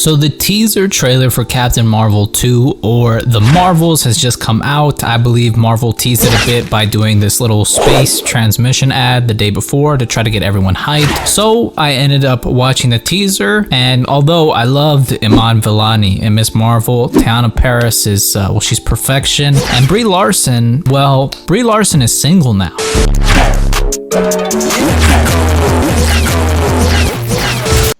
So the teaser trailer for Captain Marvel 2, or The Marvels, has just come out. I believe Marvel teased it a bit by doing this little space transmission ad the day before to try to get everyone hyped. So I ended up watching the teaser, and although I loved Iman Vellani and Miss Marvel, Teyonah Parris is, well, she's perfection. And Brie Larson, well, Brie Larson is single now.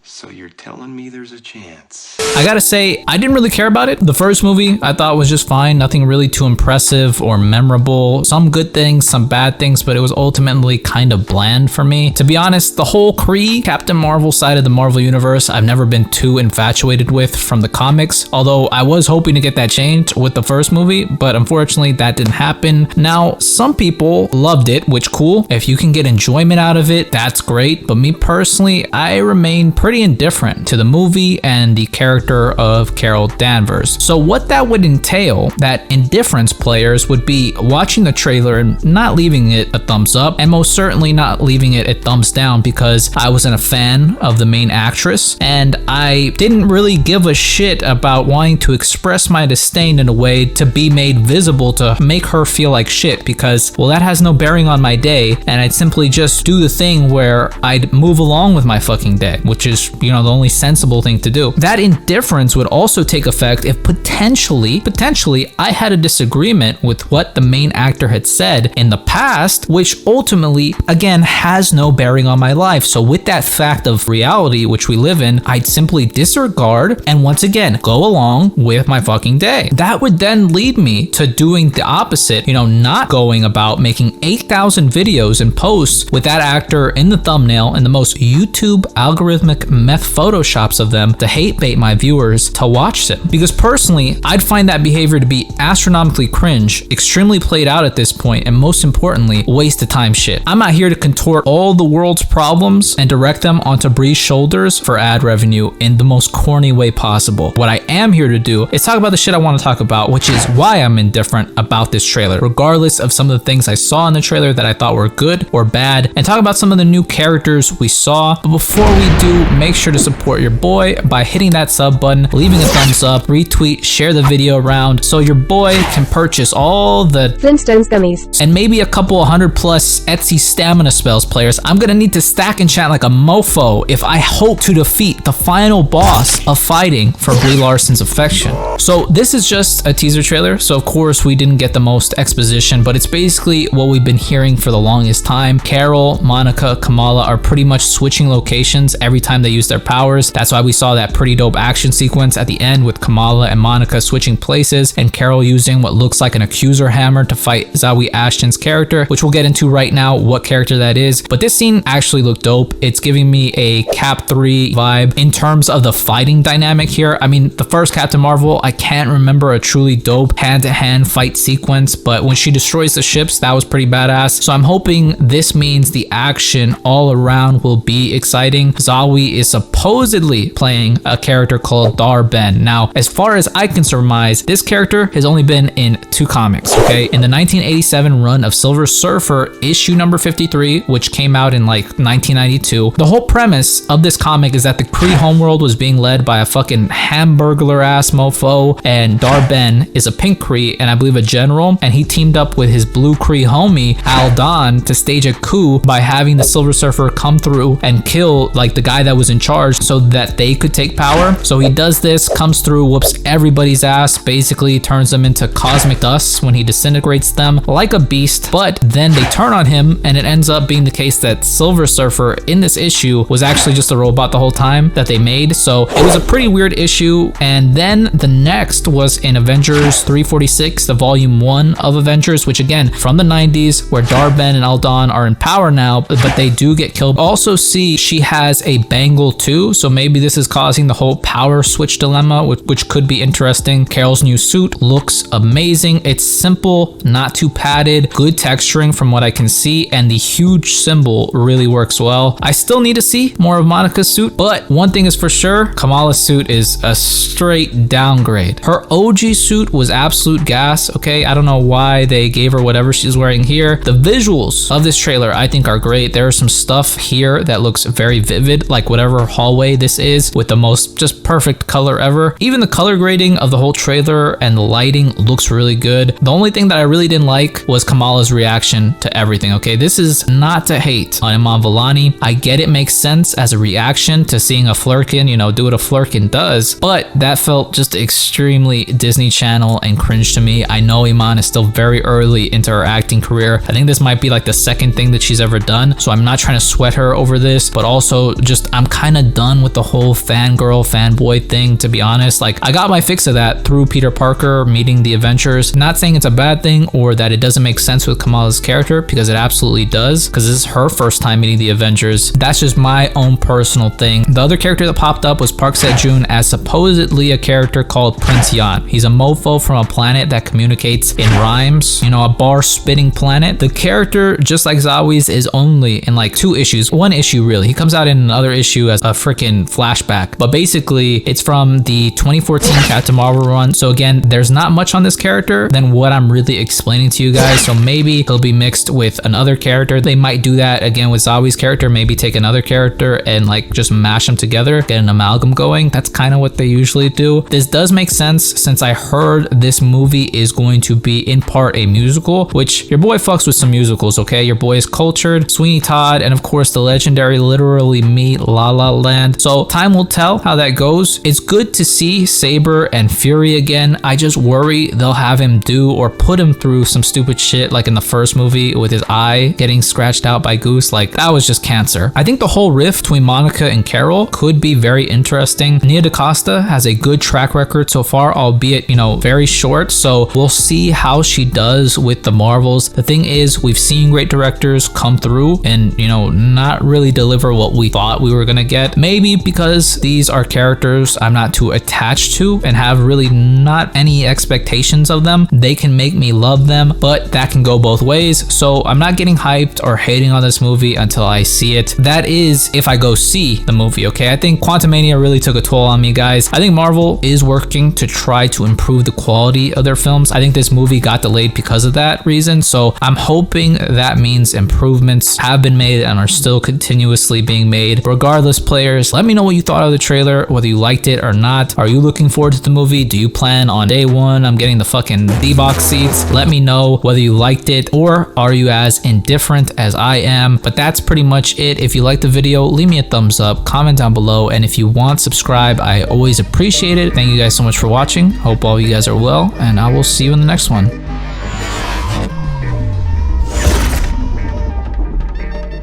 So you're telling me there's a chance? I gotta say, I didn't really care about it. The first movie I thought was just fine, nothing really too impressive or memorable. Some good things, some bad things, but it was ultimately kind of bland for me. To be honest, the whole Kree, Captain Marvel side of the Marvel Universe, I've never been too infatuated with from the comics, although I was hoping to get that changed with the first movie, but unfortunately that didn't happen. Now, some people loved it, which cool. If you can get enjoyment out of it, that's great, but me personally, I remain pretty indifferent to the movie and the character of Carol Danvers. So what that would entail, that indifference players would be watching the trailer and not leaving it a thumbs up, and most certainly not leaving it a thumbs down, because I wasn't a fan of the main actress and I didn't really give a shit about wanting to express my disdain in a way to be made visible to make her feel like shit, because, well, that has no bearing on my day, and I'd simply just do the thing where I'd move along with my fucking day, which is, you know, the only sensible thing to do. That indifference would also take effect if potentially I had a disagreement with what the main actor had said in the past, which ultimately, again, has no bearing on my life. So with that fact of reality which we live in, I'd simply disregard and once again go along with my fucking day. That would then lead me to doing the opposite, you know, not going about making 8,000 videos and posts with that actor in the thumbnail and the most YouTube algorithmic meth photoshops of them to hate bait my viewers to watch them. Because personally, I'd find that behavior to be astronomically cringe, extremely played out at this point, and most importantly, waste of time shit. I'm not here to contort all the world's problems and direct them onto Brie's shoulders for ad revenue in the most corny way possible. What I am here to do is talk about the shit I want to talk about, which is why I'm indifferent about this trailer, regardless of some of the things I saw in the trailer that I thought were good or bad, and talk about some of the new characters we saw. But before we do, make sure to support your boy by hitting that sub button, leaving a thumbs up, retweet, share the video around so your boy can purchase all the Flintstones gummies and maybe a couple 100 plus Etsy stamina spells. Players, I'm gonna need to stack and chat like a mofo if I hope to defeat the final boss of fighting for Brie Larson's affection. So this is just a teaser trailer, so of course we didn't get the most exposition, but it's basically what we've been hearing for the longest time. Carol, Monica, Kamala are pretty much switching locations every time they use their powers. That's why we saw that pretty dope action sequence at the end with Kamala and Monica switching places and Carol using what looks like an accuser hammer to fight Zawe Ashton's character, which we'll get into right now what character that is. But this scene actually looked dope. It's giving me a Cap 3 vibe in terms of the fighting dynamic here. I mean, the first Captain Marvel, I can't remember a truly dope hand-to-hand fight sequence, but when she destroys the ships, that was pretty badass. So I'm hoping this means the action all around will be exciting. Zawe is supposedly playing a character called Dar-Ben. Now, as far as I can surmise, this character has only been in 2 comics, okay? In the 1987 run of Silver Surfer, issue number 53, which came out in like 1992, the whole premise of this comic is that the Kree homeworld was being led by a fucking hamburglar ass mofo, and Dar-Ben is a pink Kree and I believe a general, and he teamed up with his blue Kree homie Aldan to stage a coup by having the Silver Surfer come through and kill like the guy that was in charge so that they could take power. So he does this, comes through, whoops everybody's ass, basically turns them into cosmic dust when he disintegrates them like a beast. But then they turn on him and it ends up being the case that Silver Surfer in this issue was actually just a robot the whole time that they made. So it was a pretty weird issue. And then the next was in Avengers 346, the volume 1 of Avengers, which again from the 90s, where Dar-Ben and Aldan are in power now, but they do get killed. Also see she has a bangle too, so maybe this is causing the whole power switch dilemma, which could be interesting. Carol's new suit looks amazing. interesting. It's simple, not too padded, good texturing from what I can see, and the huge symbol really works well. I still need to see more of Monica's suit, but one thing is for sure, Kamala's suit is a straight downgrade. Her OG suit was absolute gas, okay? I don't know why they gave her whatever she's wearing here. The visuals of this trailer I think are great. There is some stuff here that looks very vivid, like whatever hallway this is with the most just perfect color ever. Even the color grading of the whole trailer and the lighting looks really good. The only thing that I really didn't like was Kamala's reaction to everything, okay? This is not to hate on Iman Vellani. I get it makes sense as a reaction to seeing a Flurkin, you know, do what a Flurkin does, but that felt just extremely Disney Channel and cringe to me. I know Iman is still very early into her acting career. I think this might be like the second thing that she's ever done, so I'm not trying to sweat her over this, but also just I'm kind of done with the whole fangirl, fanboy thing, to be honest. Like, I got my fix of that through Peter Parker meeting the Avengers. Not saying it's a bad thing or that it doesn't make sense with Kamala's character, because it absolutely does, because this is her first time meeting the Avengers. That's just my own personal thing. The other character that popped up was Park Seo-joon as supposedly a character called Prince Yan. He's a mofo from a planet that communicates in rhymes, you know, a bar-spitting planet. The character, just like Zawi's, is only in like 2 issues. 1 issue really. He comes out in another issue as a freaking flashback, but basically it's from the 2014 Captain Marvel run. So again, there's not much on this character than what I'm really explaining to you guys. So maybe he'll be mixed with another character. They might do that again with Zawi's character, maybe take another character and like just mash them together, get an amalgam going. That's kind of what they usually do. This does make sense since I heard this movie is going to be in part a musical, which your boy fucks with some musicals, okay? Your boy is cultured, Sweeney Todd, and of course the legendary Literally Me, La La Land. So time will tell how that goes. It's good to see Saber and Fury again. I just worry they'll have him do or put him through some stupid shit like in the first movie with his eye getting scratched out by Goose. Like, that was just cancer. I think the whole rift between Monica and Carol could be very interesting. Nia DaCosta has a good track record so far, albeit, you know, very short. So we'll see how she does with the Marvels. The thing is, we've seen great directors come through and, you know, not really deliver what we thought we were gonna get. Maybe because these are characters I'm not too attached to and have really not any expectations of them, they can make me love them, but that can go both ways. So I'm not getting hyped or hating on this movie until I see it. That is if I go see the movie, okay? I think Quantumania really took a toll on me, guys. I think Marvel is working to try to improve the quality of their films. I think this movie got delayed because of that reason, so I'm hoping that means improvements have been made and are still continuously being made. Regardless, players, let me know what you thought of the trailer, whether you liked it or not. Are you looking forward to the movie? Do you plan on day one I'm getting the fucking D-box seats? Let me know whether you liked it, or are you as indifferent as I am? But that's pretty much it. If you liked the video, leave me a thumbs up, comment down below, and if you want, subscribe. I always appreciate it. Thank you guys so much for watching. Hope all you guys are well, and I will see you in the next one.